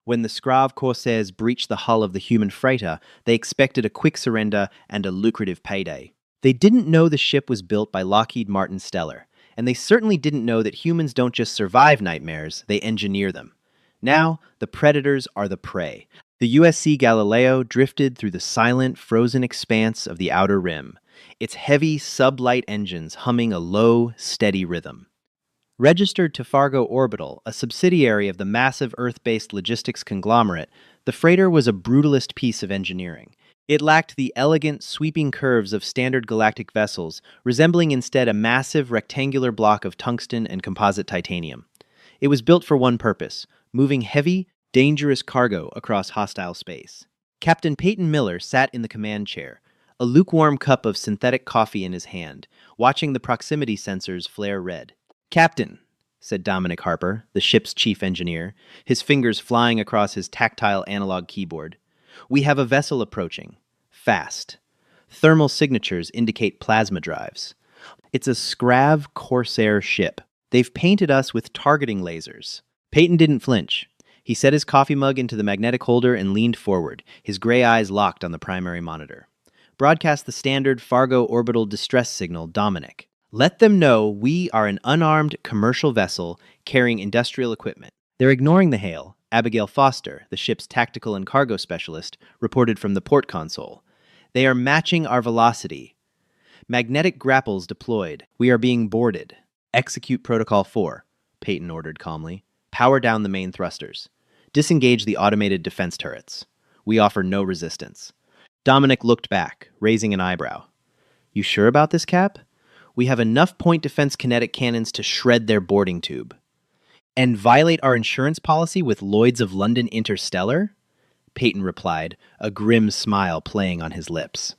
When the Skrav corsairs breached the hull of the human freighter, they expected a quick surrender and a lucrative payday. They didn't know the ship was built by Lockheed Martin Stellar, and they certainly didn't know that humans don't just survive nightmares, they engineer them. Now, the predators are the prey. The USC Galileo drifted through the silent, frozen expanse of the outer rim, its heavy sublight engines humming a low, steady rhythm. Registered to Fargo Orbital, a subsidiary of the massive Earth-based logistics conglomerate, the freighter was a brutalist piece of engineering. It lacked the elegant, sweeping curves of standard galactic vessels, resembling instead a massive rectangular block of tungsten and composite titanium. It was built for one purpose: moving heavy, dangerous cargo across hostile space. Captain Peyton Miller sat in the command chair, a lukewarm cup of synthetic coffee in his hand, watching the proximity sensors flare red. "Captain," said Dominic Harper, the ship's chief engineer, his fingers flying across his tactile analog keyboard, "we have a vessel approaching. Fast. Thermal signatures indicate plasma drives. It's a Skrav Corsair ship. They've painted us with targeting lasers." Peyton didn't flinch. He set his coffee mug into the magnetic holder and leaned forward, his gray eyes locked on the primary monitor. "Broadcast the standard Fargo orbital distress signal, Dominic. Let them know we are an unarmed commercial vessel carrying industrial equipment." They're ignoring the hail. Abigail Foster, the ship's tactical and cargo specialist, reported from the port console. "They are matching our velocity. Magnetic grapples deployed. We are being boarded." "Execute Protocol 4, Peyton ordered calmly. "Power down the main thrusters. Disengage the automated defense turrets. We offer no resistance." Dominic looked back, raising an eyebrow. "You sure about this, Cap? We have enough point defense kinetic cannons to shred their boarding tube." "And violate our insurance policy with Lloyd's of London Interstellar?" Peyton replied, a grim smile playing on his lips.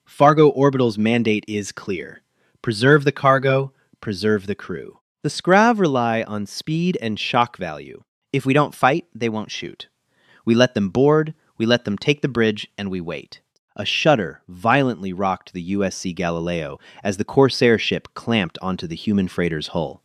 "Fargo Orbital's mandate is clear. Preserve the cargo, preserve the crew. The Skrav rely on speed and shock value. If we don't fight, they won't shoot. We let them board, we let them take the bridge, and we wait." A shudder violently rocked the USC Galileo as the Corsair ship clamped onto the human freighter's hull.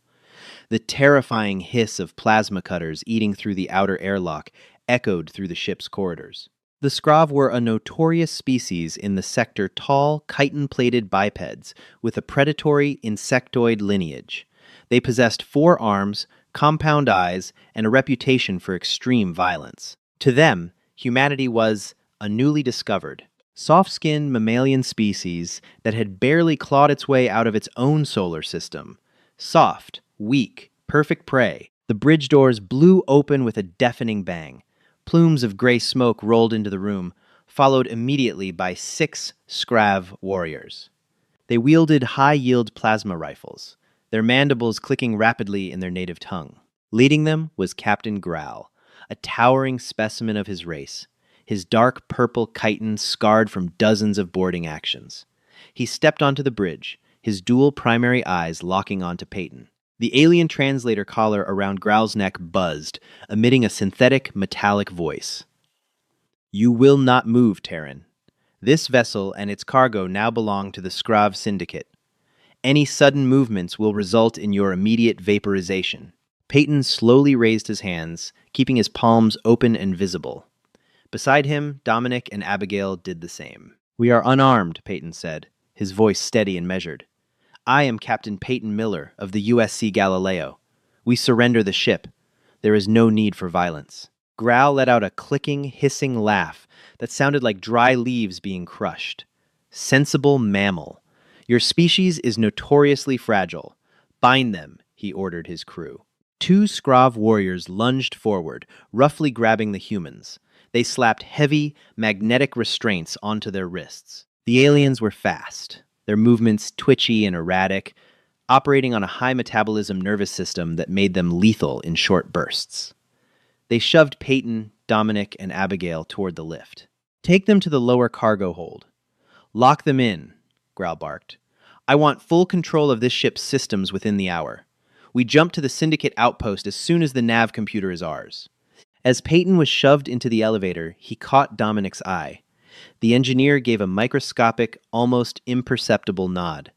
The terrifying hiss of plasma cutters eating through the outer airlock echoed through the ship's corridors. The Skrav were a notorious species in the sector, tall, chitin-plated bipeds with a predatory insectoid lineage. They possessed 4 arms, compound eyes, and a reputation for extreme violence. To them, humanity was a newly discovered, soft-skinned mammalian species that had barely clawed its way out of its own solar system. Soft, weak, perfect prey. The bridge doors blew open with a deafening bang. Plumes of gray smoke rolled into the room, followed immediately by 6 Skrav warriors. They wielded high-yield plasma rifles, their mandibles clicking rapidly in their native tongue. Leading them was Captain Growl, a towering specimen of his race, his dark purple chitin scarred from dozens of boarding actions. He stepped onto the bridge, his dual primary eyes locking onto Peyton. The alien translator collar around Growl's neck buzzed, emitting a synthetic, metallic voice. "You will not move, Terran. This vessel and its cargo now belong to the Skrav Syndicate. Any sudden movements will result in your immediate vaporization." Peyton slowly raised his hands, keeping his palms open and visible. Beside him, Dominic and Abigail did the same. "We are unarmed," Peyton said, his voice steady and measured. "I am Captain Peyton Miller of the USC Galileo. We surrender the ship. There is no need for violence." Growl let out a clicking, hissing laugh that sounded like dry leaves being crushed. "Sensible mammal. Your species is notoriously fragile. Bind them," he ordered his crew. 2 Skrav warriors lunged forward, roughly grabbing the humans. They slapped heavy, magnetic restraints onto their wrists. The aliens were fast, their movements twitchy and erratic, operating on a high-metabolism nervous system that made them lethal in short bursts. They shoved Peyton, Dominic, and Abigail toward the lift. "Take them to the lower cargo hold. Lock them in," Growl barked. "I want full control of this ship's systems within the hour. We jump to the Syndicate outpost as soon as the nav computer is ours." As Peyton was shoved into the elevator, he caught Dominic's eye. The engineer gave a microscopic, almost imperceptible nod.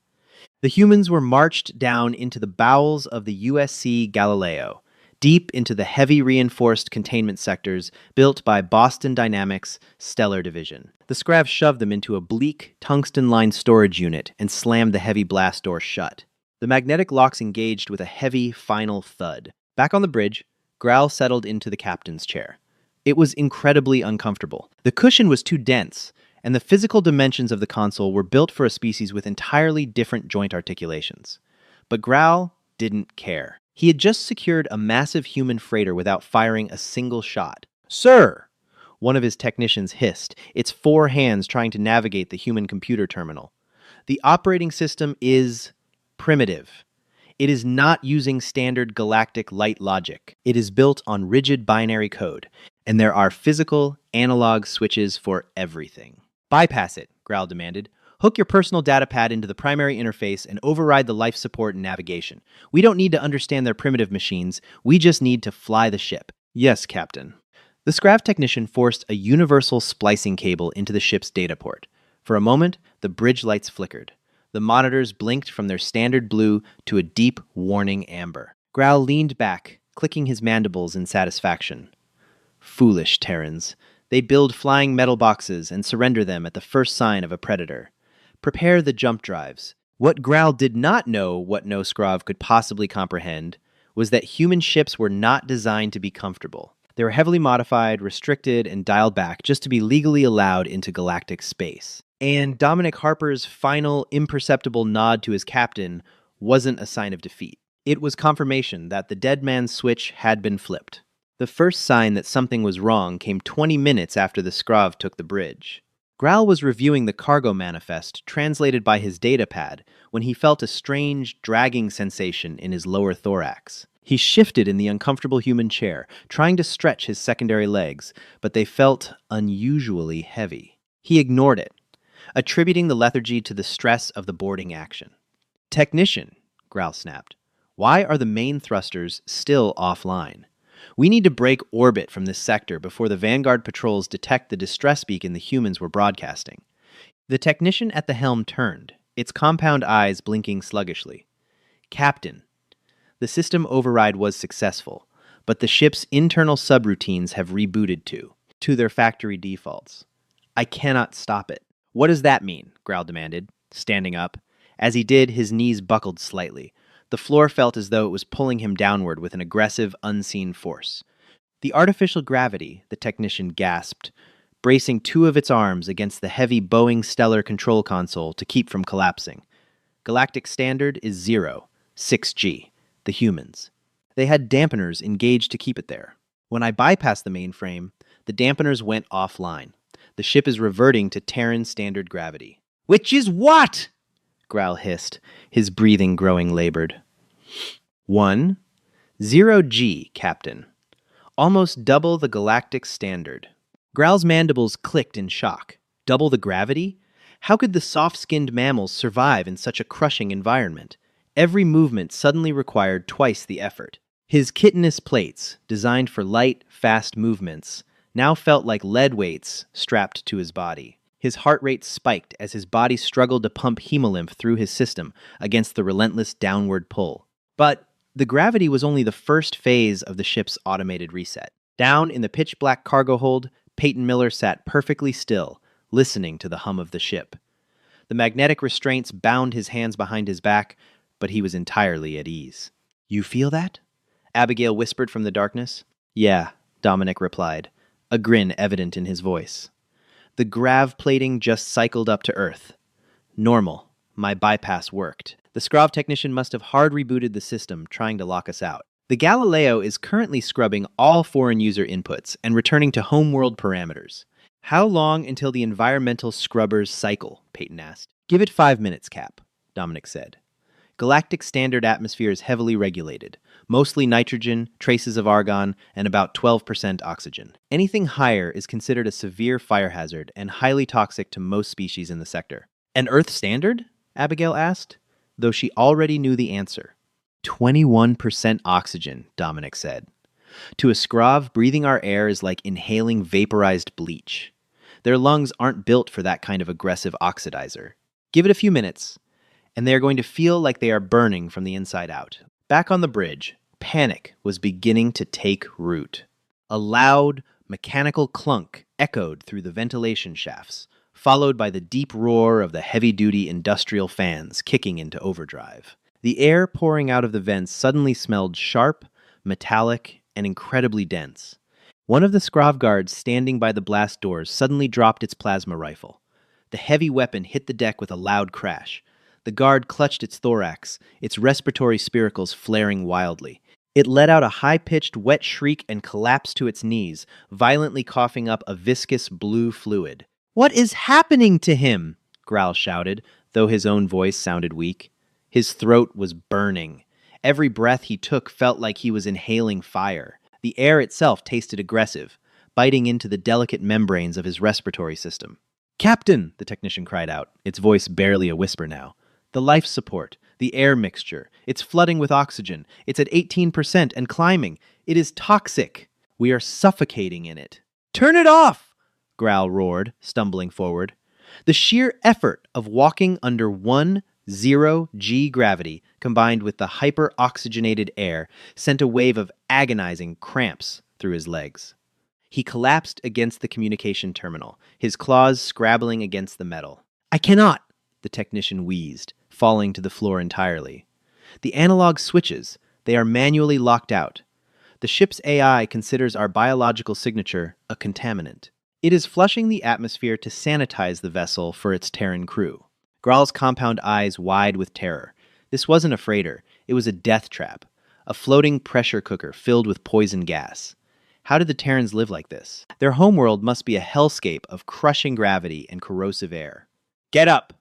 The humans were marched down into the bowels of the USC Galileo, deep into the heavy reinforced containment sectors built by Boston Dynamics' Stellar Division. The Scrav shoved them into a bleak, tungsten-lined storage unit and slammed the heavy blast door shut. The magnetic locks engaged with a heavy, final thud. Back on the bridge, Growl settled into the captain's chair. It was incredibly uncomfortable. The cushion was too dense, and the physical dimensions of the console were built for a species with entirely different joint articulations. But Growl didn't care. He had just secured a massive human freighter without firing a single shot. "Sir!" one of his technicians hissed, its 4 hands trying to navigate the human computer terminal. "The operating system is primitive. It is not using standard galactic light logic. It is built on rigid binary code, and there are physical, analog switches for everything." "Bypass it," Growl demanded. "Hook your personal data pad into the primary interface and override the life support and navigation. We don't need to understand their primitive machines. We just need to fly the ship." "Yes, Captain." The Scrav technician forced a universal splicing cable into the ship's data port. For a moment, the bridge lights flickered. The monitors blinked from their standard blue to a deep, warning amber. Growl leaned back, clicking his mandibles in satisfaction. Foolish Terrans. They build flying metal boxes and surrender them at the first sign of a predator. Prepare the jump drives. What Growl did not know, what no Scrav could possibly comprehend, was that human ships were not designed to be comfortable. They were heavily modified, restricted, and dialed back just to be legally allowed into galactic space. And Dominic Harper's final, imperceptible nod to his captain wasn't a sign of defeat. It was confirmation that the dead man's switch had been flipped. The first sign that something was wrong came 20 minutes after the Scrav took the bridge. Growl was reviewing the cargo manifest translated by his datapad when he felt a strange, dragging sensation in his lower thorax. He shifted in the uncomfortable human chair, trying to stretch his secondary legs, but they felt unusually heavy. He ignored it, attributing the lethargy to the stress of the boarding action. "Technician," Growl snapped, "why are the main thrusters still offline? We need to break orbit from this sector before the Vanguard patrols detect the distress beacon the humans were broadcasting." The technician at the helm turned, its compound eyes blinking sluggishly. "Captain, the system override was successful, but the ship's internal subroutines have rebooted to their factory defaults. I cannot stop it." "What does that mean?" Growl demanded, standing up. As he did, his knees buckled slightly. The floor felt as though it was pulling him downward with an aggressive, unseen force. "The artificial gravity," the technician gasped, bracing 2 of its arms against the heavy Boeing Stellar control console to keep from collapsing. "Galactic standard is 0, 6G, the humans. They had dampeners engaged to keep it there. When I bypassed the mainframe, the dampeners went offline. The ship is reverting to Terran standard gravity." "Which is what?" Growl hissed, his breathing growing labored. 0G, Captain. Almost double the galactic standard." Growl's mandibles clicked in shock. Double the gravity? How could the soft-skinned mammals survive in such a crushing environment? Every movement suddenly required twice the effort. His chitinous plates, designed for light, fast movements, now felt like lead weights strapped to his body. His heart rate spiked as his body struggled to pump hemolymph through his system against the relentless downward pull. But the gravity was only the first phase of the ship's automated reset. Down in the pitch-black cargo hold, Peyton Miller sat perfectly still, listening to the hum of the ship. The magnetic restraints bound his hands behind his back, but he was entirely at ease. "You feel that?" Abigail whispered from the darkness. "Yeah," Dominic replied, a grin evident in his voice. "The grav plating just cycled up to Earth. Normal. My bypass worked. The Scrav technician must have hard rebooted the system, trying to lock us out. The Galileo is currently scrubbing all foreign user inputs and returning to homeworld parameters." "How long until the environmental scrubbers cycle?" Peyton asked. "Give it 5 minutes, Cap," Dominic said. "Galactic standard atmosphere is heavily regulated. Mostly nitrogen, traces of argon, and about 12% oxygen. Anything higher is considered a severe fire hazard and highly toxic to most species in the sector." "An Earth standard?" Abigail asked, though she already knew the answer. 21% oxygen, Dominic said. "To a Scrav, breathing our air is like inhaling vaporized bleach. Their lungs aren't built for that kind of aggressive oxidizer. Give it a few minutes, and they are going to feel like they are burning from the inside out." Back on the bridge, Panic was beginning to take root. A loud, mechanical clunk echoed through the ventilation shafts, followed by the deep roar of the heavy-duty industrial fans kicking into overdrive. The air pouring out of the vents suddenly smelled sharp, metallic, and incredibly dense. One of the Skrav guards standing by the blast doors suddenly dropped its plasma rifle. The heavy weapon hit the deck with a loud crash. The guard clutched its thorax, its respiratory spiracles flaring wildly. It let out a high-pitched, wet shriek and collapsed to its knees, violently coughing up a viscous blue fluid. "What is happening to him?" Growl shouted, though his own voice sounded weak. His throat was burning. Every breath he took felt like he was inhaling fire. The air itself tasted aggressive, biting into the delicate membranes of his respiratory system. "Captain!" the technician cried out, its voice barely a whisper now. "The life support, the air mixture, it's flooding with oxygen. It's at 18% and climbing. It is toxic. We are suffocating in it." "Turn it off!" Growl roared, stumbling forward. The sheer effort of walking under 10 G gravity, combined with the hyper-oxygenated air, sent a wave of agonizing cramps through his legs. He collapsed against the communication terminal, his claws scrabbling against the metal. "I cannot!" the technician wheezed, falling to the floor entirely. "The analog switches, they are manually locked out. The ship's AI considers our biological signature a contaminant. It is flushing the atmosphere to sanitize the vessel for its Terran crew." Graal's compound eyes wide with terror. This wasn't a freighter, it was a death trap, a floating pressure cooker filled with poison gas. How did the Terrans live like this? Their homeworld must be a hellscape of crushing gravity and corrosive air. "Get up!"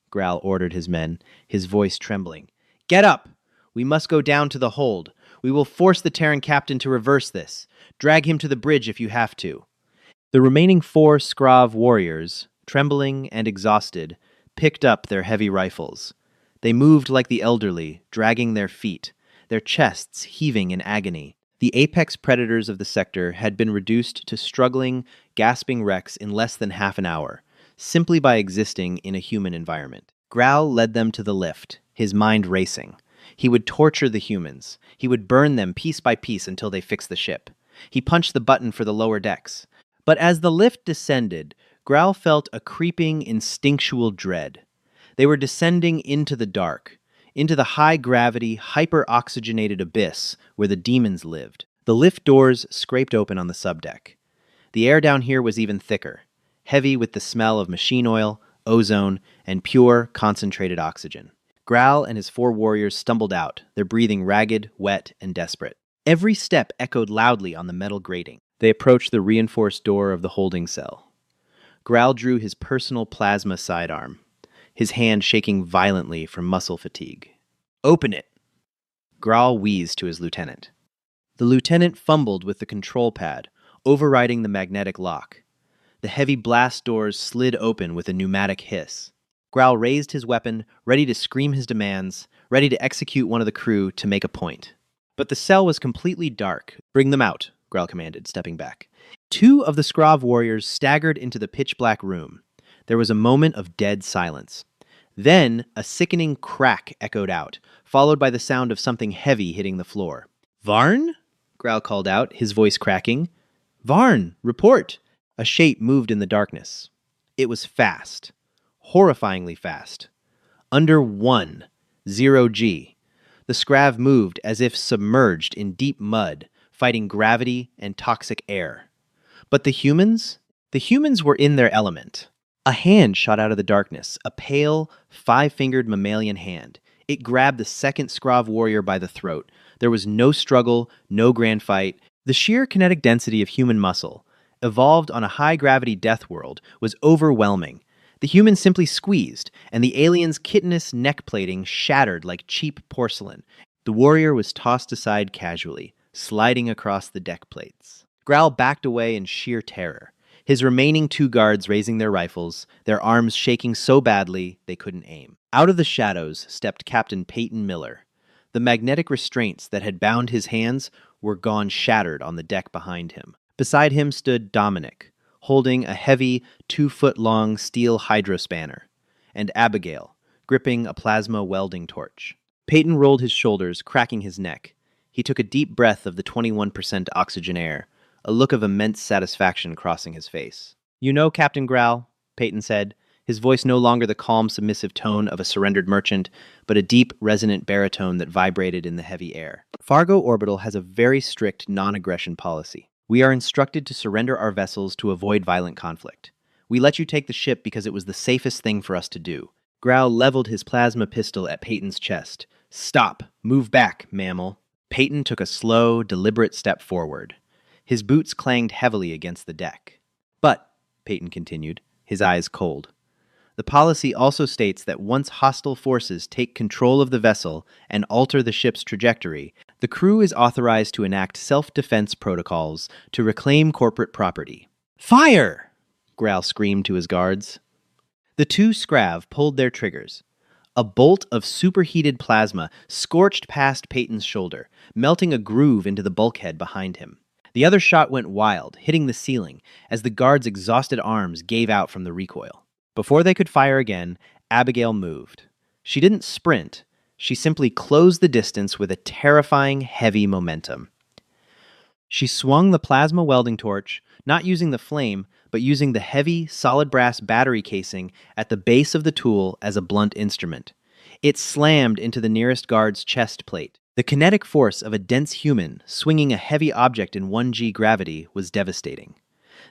Growl ordered his men, his voice trembling. "Get up! We must go down to the hold. We will force the Terran captain to reverse this. Drag him to the bridge if you have to." The remaining 4 Skrav warriors, trembling and exhausted, picked up their heavy rifles. They moved like the elderly, dragging their feet, their chests heaving in agony. The apex predators of the sector had been reduced to struggling, gasping wrecks in less than half an hour, simply by existing in a human environment. Growl led them to the lift, his mind racing. He would torture the humans. He would burn them piece by piece until they fixed the ship. He punched the button for the lower decks. But as the lift descended, Growl felt a creeping, instinctual dread. They were descending into the dark, into the high-gravity, hyper-oxygenated abyss where the demons lived. The lift doors scraped open on the subdeck. The air down here was even thicker, heavy with the smell of machine oil, ozone, and pure, concentrated oxygen. Growl and his 4 warriors stumbled out, their breathing ragged, wet, and desperate. Every step echoed loudly on the metal grating. They approached the reinforced door of the holding cell. Growl drew his personal plasma sidearm, his hand shaking violently from muscle fatigue. "Open it!" Growl wheezed to his lieutenant. The lieutenant fumbled with the control pad, overriding the magnetic lock. The heavy blast doors slid open with a pneumatic hiss. Growl raised his weapon, ready to scream his demands, ready to execute one of the crew to make a point. But the cell was completely dark. "Bring them out," Growl commanded, stepping back. 2 of the Skrav warriors staggered into the pitch-black room. There was a moment of dead silence. Then, a sickening crack echoed out, followed by the sound of something heavy hitting the floor. "Varn?" Growl called out, his voice cracking. "Varn, report!" A shape moved in the darkness. It was fast. Horrifyingly fast. Under 10G. The Skrav moved as if submerged in deep mud, fighting gravity and toxic air. But the humans? The humans were in their element. A hand shot out of the darkness, a pale, 5-fingered mammalian hand. It grabbed the second Skrav warrior by the throat. There was no struggle, no grand fight. The sheer kinetic density of human muscle, evolved on a high-gravity death world, was overwhelming. The humans simply squeezed, and the alien's chitinous neck plating shattered like cheap porcelain. The warrior was tossed aside casually, sliding across the deck plates. Growl backed away in sheer terror, his remaining 2 guards raising their rifles, their arms shaking so badly they couldn't aim. Out of the shadows stepped Captain Peyton Miller. The magnetic restraints that had bound his hands were gone shattered on the deck behind him. Beside him stood Dominic, holding a heavy 2-foot-long steel hydrospanner, and Abigail, gripping a plasma welding torch. Peyton rolled his shoulders, cracking his neck. He took a deep breath of the 21% oxygen air, a look of immense satisfaction crossing his face. "You know, Captain Growl," Peyton said, his voice no longer the calm, submissive tone of a surrendered merchant, but a deep, resonant baritone that vibrated in the heavy air. "Fargo Orbital has a very strict non-aggression policy. We are instructed to surrender our vessels to avoid violent conflict. We let you take the ship because it was the safest thing for us to do." Growl leveled his plasma pistol at Peyton's chest. "Stop! Move back, mammal." Peyton took a slow, deliberate step forward. His boots clanged heavily against the deck. "But," Peyton continued, his eyes cold, "the policy also states that once hostile forces take control of the vessel and alter the ship's trajectory, the crew is authorized to enact self-defense protocols to reclaim corporate property." "Fire!" Growl screamed to his guards. The two Scrav pulled their triggers. A bolt of superheated plasma scorched past Peyton's shoulder, melting a groove into the bulkhead behind him. The other shot went wild, hitting the ceiling, as the guards' exhausted arms gave out from the recoil. Before they could fire again, Abigail moved. She didn't sprint. She simply closed the distance with a terrifying, heavy momentum. She swung the plasma welding torch, not using the flame, but using the heavy, solid brass battery casing at the base of the tool as a blunt instrument. It slammed into the nearest guard's chest plate. The kinetic force of a dense human swinging a heavy object in 1G gravity was devastating.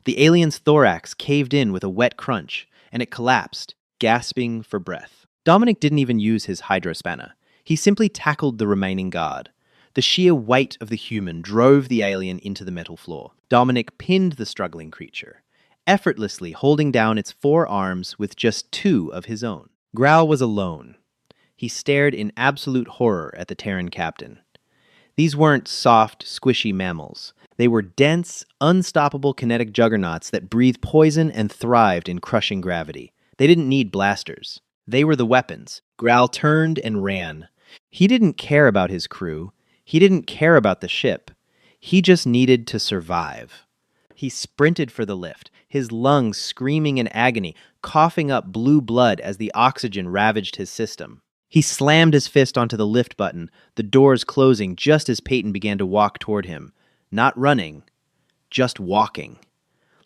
The alien's thorax caved in with a wet crunch, and it collapsed, gasping for breath. Dominic didn't even use his hydrospanner. He simply tackled the remaining guard. The sheer weight of the human drove the alien into the metal floor. Dominic pinned the struggling creature, effortlessly holding down its four arms with just two of his own. Growl was alone. He stared in absolute horror at the Terran captain. These weren't soft, squishy mammals. They were dense, unstoppable kinetic juggernauts that breathed poison and thrived in crushing gravity. They didn't need blasters. They were the weapons. Growl turned and ran. He didn't care about his crew. He didn't care about the ship. He just needed to survive. He sprinted for the lift, his lungs screaming in agony, coughing up blue blood as the oxygen ravaged his system. He slammed his fist onto the lift button, the doors closing just as Peyton began to walk toward him. Not running, just walking.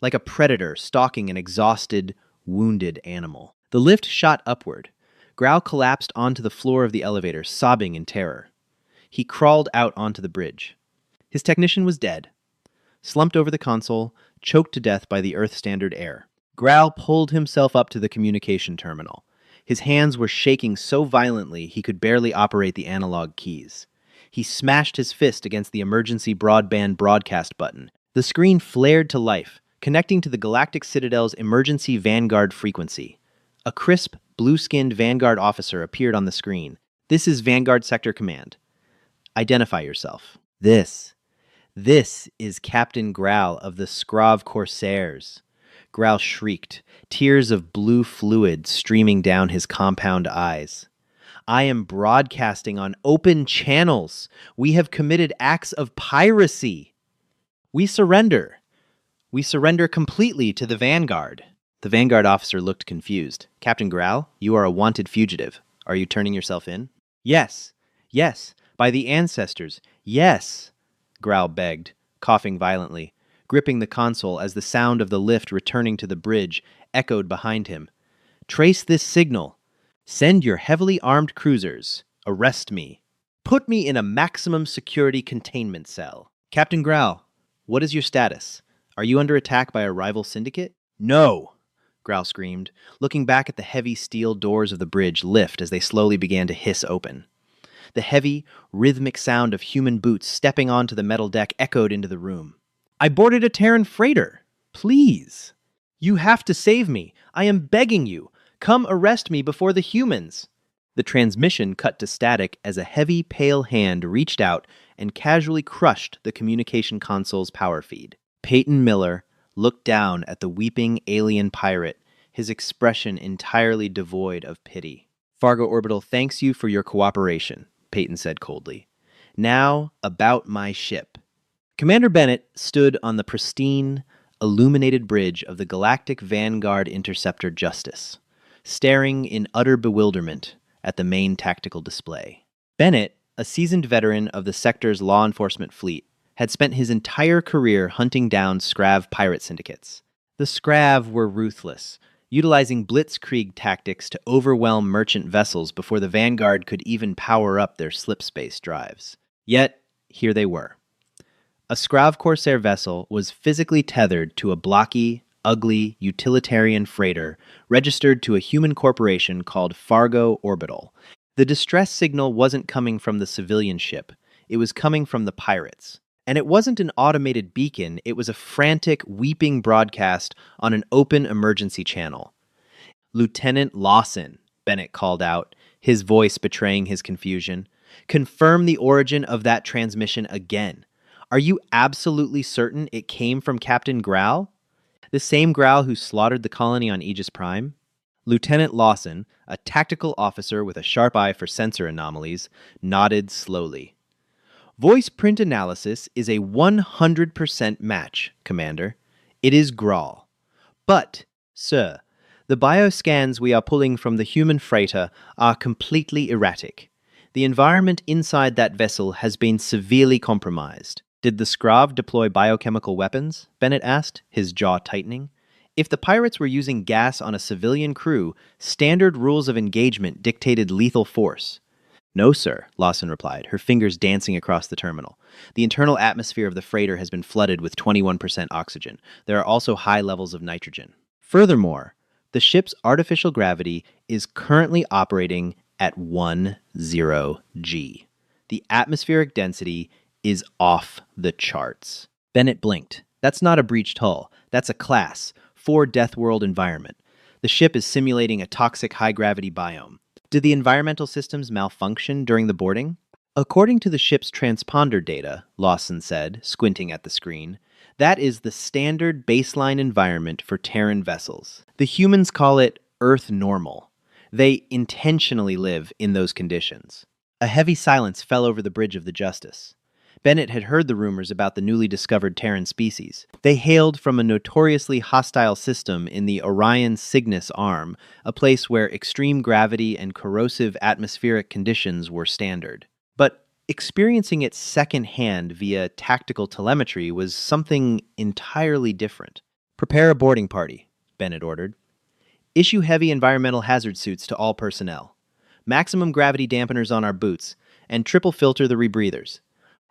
Like a predator stalking an exhausted, wounded animal. The lift shot upward. Growl collapsed onto the floor of the elevator, sobbing in terror. He crawled out onto the bridge. His technician was dead, slumped over the console, choked to death by the Earth Standard air. Growl pulled himself up to the communication terminal. His hands were shaking so violently he could barely operate the analog keys. He smashed his fist against the emergency broadband broadcast button. The screen flared to life, connecting to the Galactic Citadel's emergency Vanguard frequency. A crisp, blue-skinned Vanguard officer appeared on the screen. "This is Vanguard Sector Command. Identify yourself." This is Captain Growl of the Scrav Corsairs. Growl shrieked, tears of blue fluid streaming down his compound eyes. "I am broadcasting on open channels. We have committed acts of piracy. We surrender. We surrender completely to the Vanguard." The Vanguard officer looked confused. "Captain Growl, you are a wanted fugitive. Are you turning yourself in?" Yes, by the ancestors, yes," Growl begged, coughing violently, gripping the console as the sound of the lift returning to the bridge echoed behind him. "Trace this signal. Send your heavily armed cruisers. Arrest me. Put me in a maximum security containment cell." "Captain Growl, what is your status? Are you under attack by a rival syndicate?" "No!" Growl screamed, looking back at the heavy steel doors of the bridge lift as they slowly began to hiss open. The heavy, rhythmic sound of human boots stepping onto the metal deck echoed into the room. "I boarded a Terran freighter. Please. You have to save me. I am begging you. Come arrest me before the humans." The transmission cut to static as a heavy, pale hand reached out and casually crushed the communication console's power feed. Peyton Miller looked down at the weeping alien pirate, his expression entirely devoid of pity. "Fargo Orbital thanks you for your cooperation," Peyton said coldly. "Now, about my ship." Commander Bennett stood on the pristine, illuminated bridge of the Galactic Vanguard Interceptor Justice, staring in utter bewilderment at the main tactical display. Bennett a seasoned veteran of the sector's law enforcement fleet, had spent his entire career hunting down Scrav pirate syndicates. The Scrav were ruthless, utilizing blitzkrieg tactics to overwhelm merchant vessels before the Vanguard could even power up their slipspace drives. Yet, here they were. A Scrav Corsair vessel was physically tethered to a blocky, ugly, utilitarian freighter registered to a human corporation called Fargo Orbital. The distress signal wasn't coming from the civilian ship, it was coming from the pirates. And it wasn't an automated beacon, it was a frantic, weeping broadcast on an open emergency channel. "Lieutenant Lawson," Bennett called out, his voice betraying his confusion. "Confirm the origin of that transmission again. Are you absolutely certain it came from Captain Growl? The same Growl who slaughtered the colony on Aegis Prime?" Lieutenant Lawson, a tactical officer with a sharp eye for sensor anomalies, nodded slowly. "Voice print analysis is a 100% match, Commander. It is Grawl. But, sir, the bioscans we are pulling from the human freighter are completely erratic. The environment inside that vessel has been severely compromised." "Did the Scrav deploy biochemical weapons?" Bennett asked, his jaw tightening. If the pirates were using gas on a civilian crew, standard rules of engagement dictated lethal force. "No, sir," Lawson replied, her fingers dancing across the terminal. "The internal atmosphere of the freighter has been flooded with 21% oxygen. There are also high levels of nitrogen. Furthermore, the ship's artificial gravity is currently operating at 10G. The atmospheric density is off the charts." Bennett blinked. "That's not a breached hull. That's a Class 4 Death World environment. The ship is simulating a toxic high-gravity biome. Did the environmental systems malfunction during the boarding?" "According to the ship's transponder data," Lawson said, squinting at the screen, "that is the standard baseline environment for Terran vessels. The humans call it Earth Normal. They intentionally live in those conditions." A heavy silence fell over the bridge of the Justice. Bennett had heard the rumors about the newly discovered Terran species. They hailed from a notoriously hostile system in the Orion Cygnus arm, a place where extreme gravity and corrosive atmospheric conditions were standard. But experiencing it secondhand via tactical telemetry was something entirely different. "Prepare a boarding party," Bennett ordered. "Issue heavy environmental hazard suits to all personnel. Maximum gravity dampeners on our boots, and triple filter the rebreathers.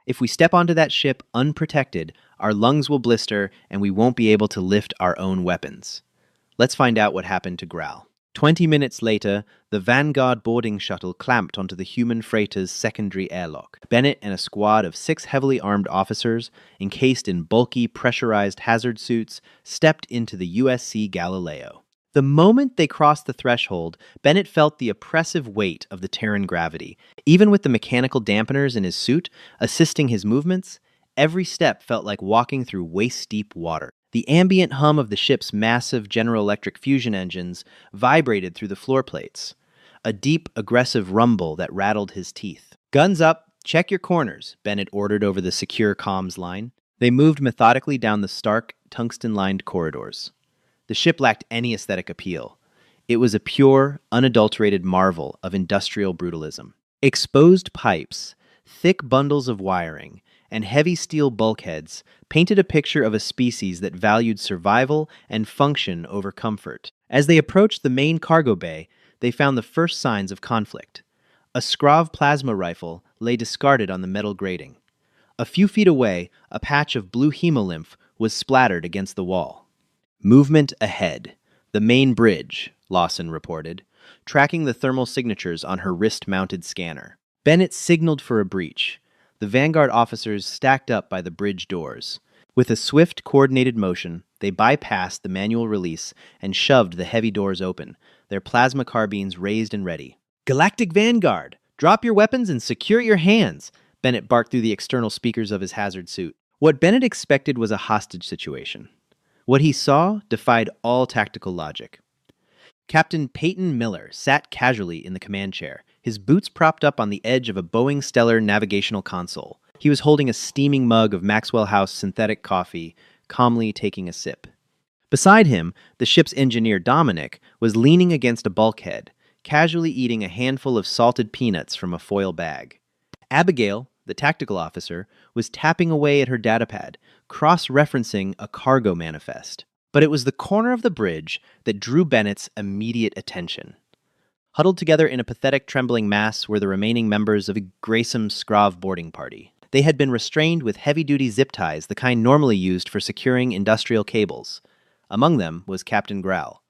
If we step onto that ship unprotected, our lungs will blister and we won't be able to lift our own weapons. Let's find out what happened to Growl." 20 minutes later, the Vanguard boarding shuttle clamped onto the human freighter's secondary airlock. Bennett and a squad of 6 heavily armed officers, encased in bulky, pressurized hazard suits, stepped into the USC Galileo. The moment they crossed the threshold, Bennett felt the oppressive weight of the Terran gravity. Even with the mechanical dampeners in his suit, assisting his movements, every step felt like walking through waist-deep water. The ambient hum of the ship's massive General Electric fusion engines vibrated through the floor plates, a deep, aggressive rumble that rattled his teeth. "Guns up, check your corners," Bennett ordered over the secure comms line. They moved methodically down the stark, tungsten-lined corridors. The ship lacked any aesthetic appeal. It was a pure, unadulterated marvel of industrial brutalism. Exposed pipes, thick bundles of wiring, and heavy steel bulkheads painted a picture of a species that valued survival and function over comfort. As they approached the main cargo bay, they found the first signs of conflict. A Scrav plasma rifle lay discarded on the metal grating. A few feet away, a patch of blue hemolymph was splattered against the wall. "Movement ahead. The main bridge," Lawson reported, tracking the thermal signatures on her wrist-mounted scanner. Bennett signaled for a breach. The Vanguard officers stacked up by the bridge doors. With a swift, coordinated motion, they bypassed the manual release and shoved the heavy doors open, their plasma carbines raised and ready. "Galactic Vanguard! Drop your weapons and secure your hands!" Bennett barked through the external speakers of his hazard suit. What Bennett expected was a hostage situation. What he saw defied all tactical logic. Captain Peyton Miller sat casually in the command chair, his boots propped up on the edge of a Boeing Stellar navigational console. He was holding a steaming mug of Maxwell House synthetic coffee, calmly taking a sip. Beside him, the ship's engineer Dominic was leaning against a bulkhead, casually eating a handful of salted peanuts from a foil bag. Abigail, the tactical officer, was tapping away at her datapad, cross-referencing a cargo manifest. But it was the corner of the bridge that drew Bennett's immediate attention. Huddled together in a pathetic, trembling mass were the remaining members of a Grayson Scrov boarding party. They had been restrained with heavy-duty zip ties, the kind normally used for securing industrial cables. Among them was Captain Growl.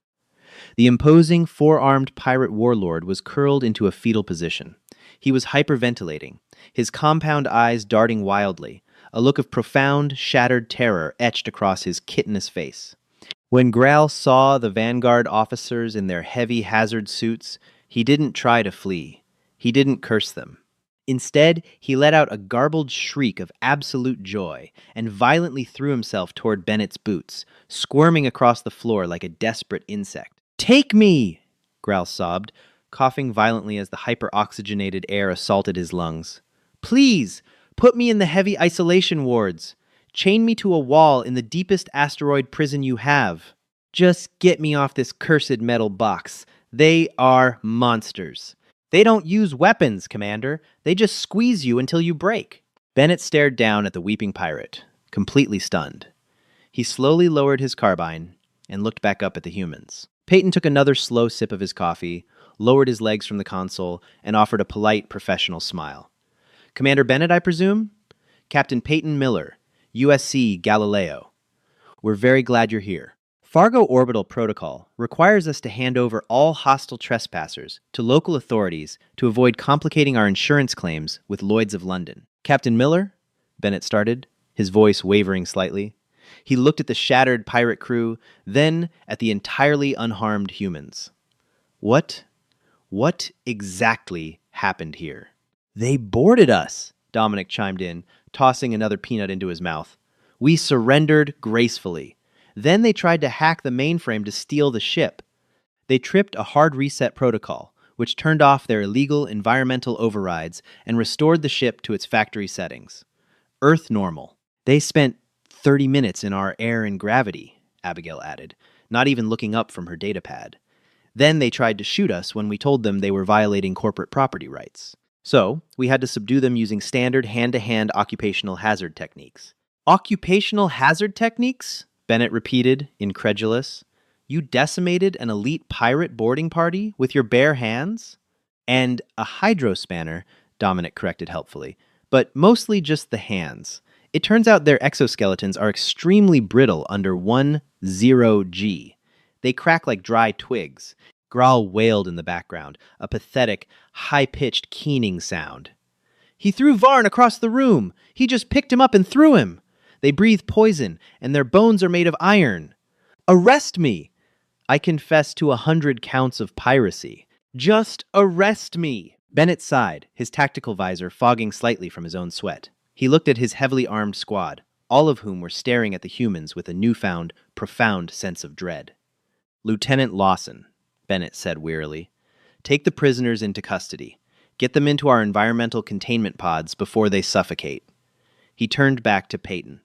The imposing, four-armed pirate warlord was curled into a fetal position. He was hyperventilating, his compound eyes darting wildly, a look of profound, shattered terror etched across his chitinous face. When Growl saw the Vanguard officers in their heavy hazard suits, he didn't try to flee. He didn't curse them. Instead, he let out a garbled shriek of absolute joy and violently threw himself toward Bennett's boots, squirming across the floor like a desperate insect. "Take me!" Growl sobbed, coughing violently as the hyper-oxygenated air assaulted his lungs. "Please, put me in the heavy isolation wards. Chain me to a wall in the deepest asteroid prison you have. Just get me off this cursed metal box. They are monsters. They don't use weapons, Commander. They just squeeze you until you break." Bennett stared down at the weeping pirate, completely stunned. He slowly lowered his carbine and looked back up at the humans. Peyton took another slow sip of his coffee, lowered his legs from the console, and offered a polite, professional smile. "Commander Bennett, I presume? Captain Peyton Miller, USC Galileo. We're very glad you're here. Fargo Orbital Protocol requires us to hand over all hostile trespassers to local authorities to avoid complicating our insurance claims with Lloyd's of London." "Captain Miller?" Bennett started, his voice wavering slightly. He looked at the shattered pirate crew, then at the entirely unharmed humans. What exactly happened here?" "They boarded us," Dominic chimed in, tossing another peanut into his mouth. "We surrendered gracefully. Then they tried to hack the mainframe to steal the ship. They tripped a hard reset protocol, which turned off their illegal environmental overrides and restored the ship to its factory settings. Earth normal. They spent 30 minutes in our air and gravity," Abigail added, not even looking up from her datapad. "Then they tried to shoot us when we told them they were violating corporate property rights. So, we had to subdue them using standard hand-to-hand occupational hazard techniques." "Occupational hazard techniques?" Bennett repeated, incredulous. "You decimated an elite pirate boarding party with your bare hands?" "And a hydrospanner," Dominic corrected helpfully, "but mostly just the hands. It turns out their exoskeletons are extremely brittle under 10G. They crack like dry twigs." Growl wailed in the background, a pathetic, high-pitched keening sound. "He threw Varn across the room! He just picked him up and threw him! They breathe poison, and their bones are made of iron. Arrest me! I confess to 100 counts of piracy. Just arrest me!" Bennett sighed, his tactical visor fogging slightly from his own sweat. He looked at his heavily armed squad, all of whom were staring at the humans with a newfound, profound sense of dread. "Lieutenant Lawson," Bennett said wearily, "take the prisoners into custody. Get them into our environmental containment pods before they suffocate." He turned back to Peyton.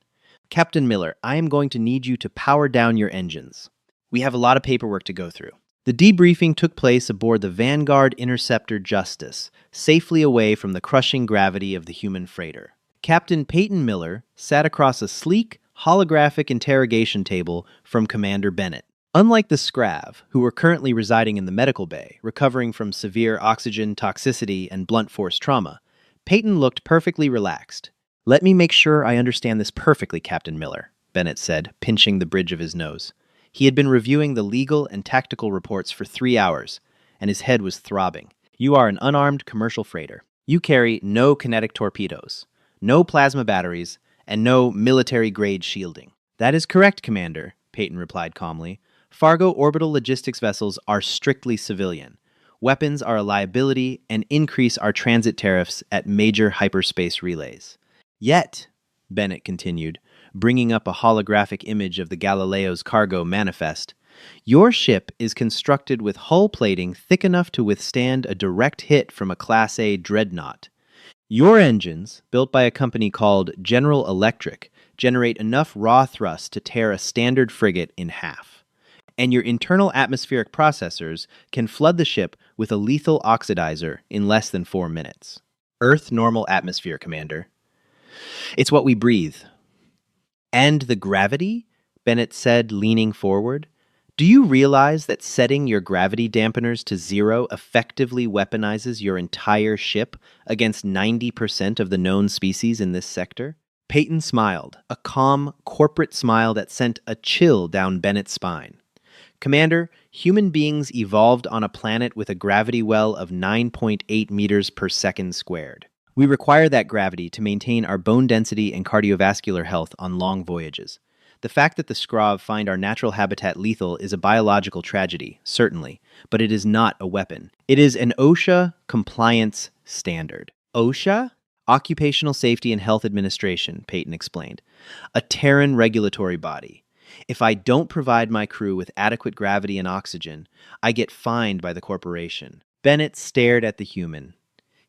"Captain Miller, I am going to need you to power down your engines. We have a lot of paperwork to go through." The debriefing took place aboard the Vanguard Interceptor Justice, safely away from the crushing gravity of the human freighter. Captain Peyton Miller sat across a sleek, holographic interrogation table from Commander Bennett. Unlike the Scrav, who were currently residing in the medical bay, recovering from severe oxygen toxicity and blunt force trauma, Peyton looked perfectly relaxed. "Let me make sure I understand this perfectly, Captain Miller," Bennett said, pinching the bridge of his nose. He had been reviewing the legal and tactical reports for 3 hours, and his head was throbbing. "You are an unarmed commercial freighter. You carry no kinetic torpedoes, no plasma batteries, and no military-grade shielding." "That is correct, Commander," Peyton replied calmly. "Fargo orbital logistics vessels are strictly civilian. Weapons are a liability and increase our transit tariffs at major hyperspace relays. Yet," Bennett continued, bringing up a holographic image of the Galileo's cargo manifest, "your ship is constructed with hull plating thick enough to withstand a direct hit from a Class A dreadnought. Your engines, built by a company called General Electric, generate enough raw thrust to tear a standard frigate in half. And your internal atmospheric processors can flood the ship with a lethal oxidizer in less than 4 minutes." Earth normal atmosphere, Commander. It's what we breathe. And the gravity? Bennett said, leaning forward. Do you realize that setting your gravity dampeners to zero effectively weaponizes your entire ship against 90% of the known species in this sector? Peyton smiled, a calm, corporate smile that sent a chill down Bennett's spine. Commander, human beings evolved on a planet with a gravity well of 9.8 meters per second squared. We require that gravity to maintain our bone density and cardiovascular health on long voyages. The fact that the Skrav find our natural habitat lethal is a biological tragedy, certainly, but it is not a weapon. It is an OSHA compliance standard. OSHA? Occupational Safety and Health Administration, Peyton explained. A Terran regulatory body. If I don't provide my crew with adequate gravity and oxygen, I get fined by the corporation. Bennett stared at the human.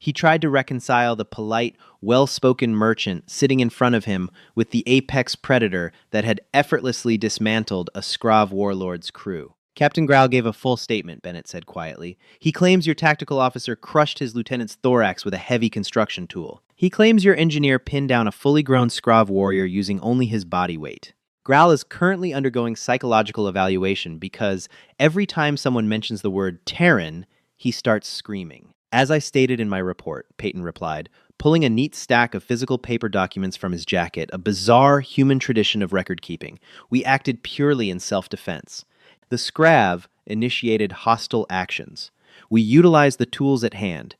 He tried to reconcile the polite, well-spoken merchant sitting in front of him with the apex predator that had effortlessly dismantled a Skrav warlord's crew. Captain Growl gave a full statement, Bennett said quietly. He claims your tactical officer crushed his lieutenant's thorax with a heavy construction tool. He claims your engineer pinned down a fully grown Skrav warrior using only his body weight. Growl is currently undergoing psychological evaluation because every time someone mentions the word Terran, he starts screaming. As I stated in my report, Peyton replied, pulling a neat stack of physical paper documents from his jacket, a bizarre human tradition of record-keeping. We acted purely in self-defense. The Skrav initiated hostile actions. We utilized the tools at hand.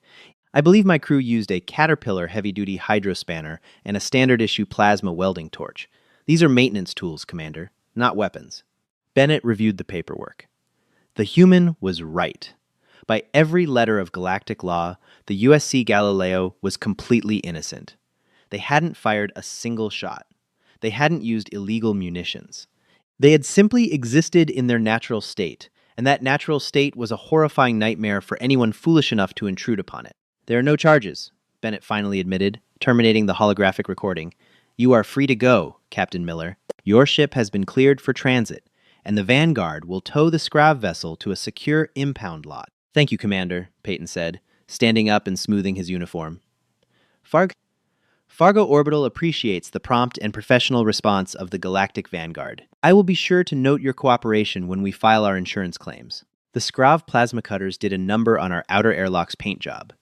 I believe my crew used a Caterpillar heavy-duty hydrospanner and a standard-issue plasma welding torch. These are maintenance tools, Commander, not weapons. Bennett reviewed the paperwork. The human was right. By every letter of galactic law, the USC Galileo was completely innocent. They hadn't fired a single shot. They hadn't used illegal munitions. They had simply existed in their natural state, and that natural state was a horrifying nightmare for anyone foolish enough to intrude upon it. There are no charges, Bennett finally admitted, terminating the holographic recording. You are free to go, Captain Miller. Your ship has been cleared for transit, and the Vanguard will tow the Skrav vessel to a secure impound lot. Thank you, Commander, Peyton said, standing up and smoothing his uniform. Fargo Orbital appreciates the prompt and professional response of the Galactic Vanguard. I will be sure to note your cooperation when we file our insurance claims. The Skrav plasma cutters did a number on our outer airlock's paint job.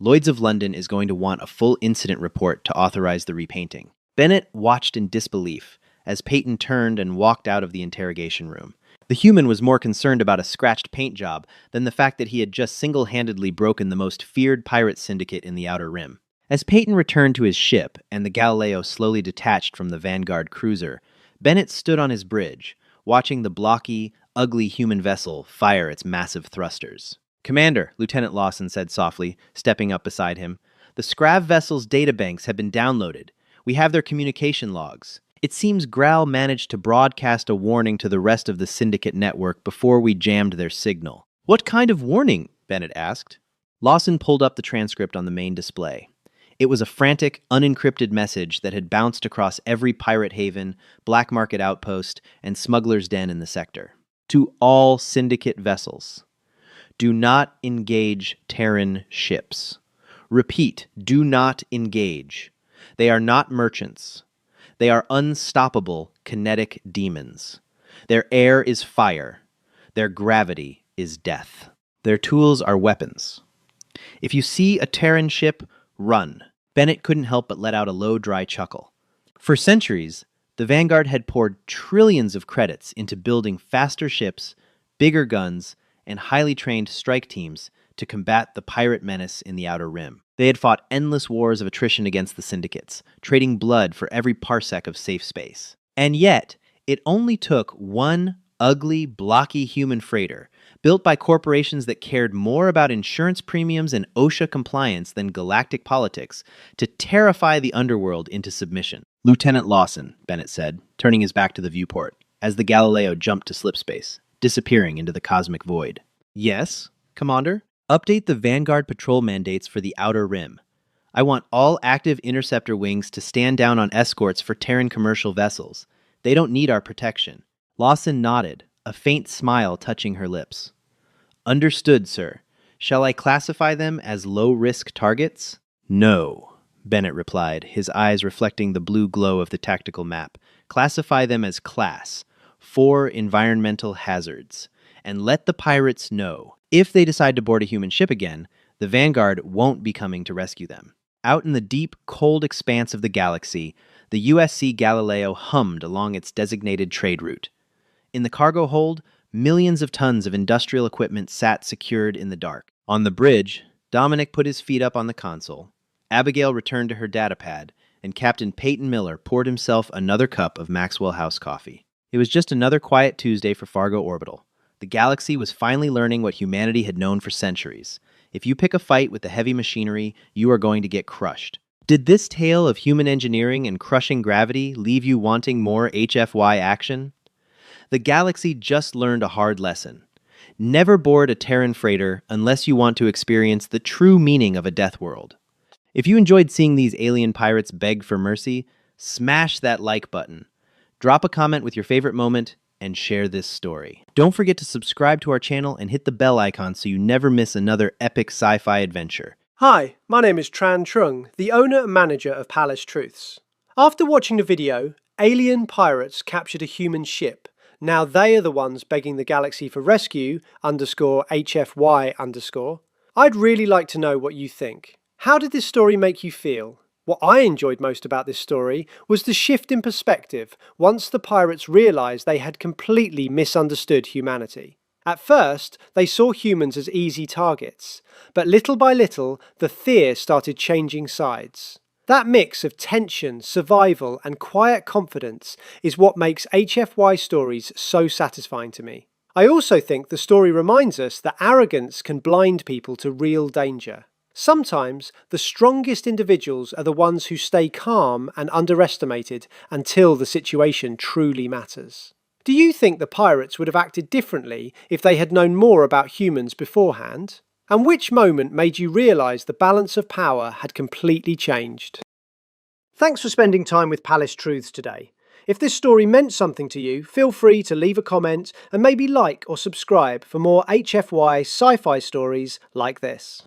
Lloyd's of London is going to want a full incident report to authorize the repainting. Bennett watched in disbelief as Peyton turned and walked out of the interrogation room. The human was more concerned about a scratched paint job than the fact that he had just single-handedly broken the most feared pirate syndicate in the Outer Rim. As Peyton returned to his ship and the Galileo slowly detached from the Vanguard cruiser, Bennett stood on his bridge, watching the blocky, ugly human vessel fire its massive thrusters. Commander, Lieutenant Lawson said softly, stepping up beside him, the Skrav vessel's databanks have been downloaded. We have their communication logs. It seems Growl managed to broadcast a warning to the rest of the Syndicate network before we jammed their signal. What kind of warning? Bennett asked. Lawson pulled up the transcript on the main display. It was a frantic, unencrypted message that had bounced across every pirate haven, black market outpost, and smuggler's den in the sector. To all Syndicate vessels. Do not engage Terran ships. Repeat, do not engage. They are not merchants. They are unstoppable kinetic demons. Their air is fire. Their gravity is death. Their tools are weapons. If you see a Terran ship, run. Bennett couldn't help but let out a low, dry chuckle. For centuries, the Vanguard had poured trillions of credits into building faster ships, bigger guns, and highly trained strike teams to combat the pirate menace in the Outer Rim. They had fought endless wars of attrition against the syndicates, trading blood for every parsec of safe space. And yet, it only took one ugly, blocky human freighter, built by corporations that cared more about insurance premiums and OSHA compliance than galactic politics, to terrify the underworld into submission. Lieutenant Lawson, Bennett said, turning his back to the viewport, as the Galileo jumped to slipspace, disappearing into the cosmic void. Yes, Commander? Update the Vanguard patrol mandates for the Outer Rim. I want all active interceptor wings to stand down on escorts for Terran commercial vessels. They don't need our protection. Lawson nodded, a faint smile touching her lips. Understood, sir. Shall I classify them as low-risk targets? No, Bennett replied, his eyes reflecting the blue glow of the tactical map. Classify them as Class 4 environmental hazards, and let the pirates know. If they decide to board a human ship again, the Vanguard won't be coming to rescue them. Out in the deep, cold expanse of the galaxy, the USC Galileo hummed along its designated trade route. In the cargo hold, millions of tons of industrial equipment sat secured in the dark. On the bridge, Dominic put his feet up on the console. Abigail returned to her datapad, and Captain Peyton Miller poured himself another cup of Maxwell House coffee. It was just another quiet Tuesday for Fargo Orbital. The galaxy was finally learning what humanity had known for centuries. If you pick a fight with the heavy machinery, you are going to get crushed. Did this tale of human engineering and crushing gravity leave you wanting more HFY action? The galaxy just learned a hard lesson. Never board a Terran freighter unless you want to experience the true meaning of a death world. If you enjoyed seeing these alien pirates beg for mercy, smash that like button. Drop a comment with your favorite moment and share this story. Don't forget to subscribe to our channel and hit the bell icon so you never miss another epic sci-fi adventure. Hi, my name is Tran Trung, the owner and manager of Palace Truths. After watching the video, alien pirates captured a human ship. Now they are the ones begging the galaxy for rescue, _HFY_. I'd really like to know what you think. How did this story make you feel? What I enjoyed most about this story was the shift in perspective once the pirates realised they had completely misunderstood humanity. At first, they saw humans as easy targets, but little by little, the fear started changing sides. That mix of tension, survival, and quiet confidence is what makes HFY stories so satisfying to me. I also think the story reminds us that arrogance can blind people to real danger. Sometimes, the strongest individuals are the ones who stay calm and underestimated until the situation truly matters. Do you think the pirates would have acted differently if they had known more about humans beforehand? And which moment made you realise the balance of power had completely changed? Thanks for spending time with Palace Truths today. If this story meant something to you, feel free to leave a comment and maybe like or subscribe for more HFY sci-fi stories like this.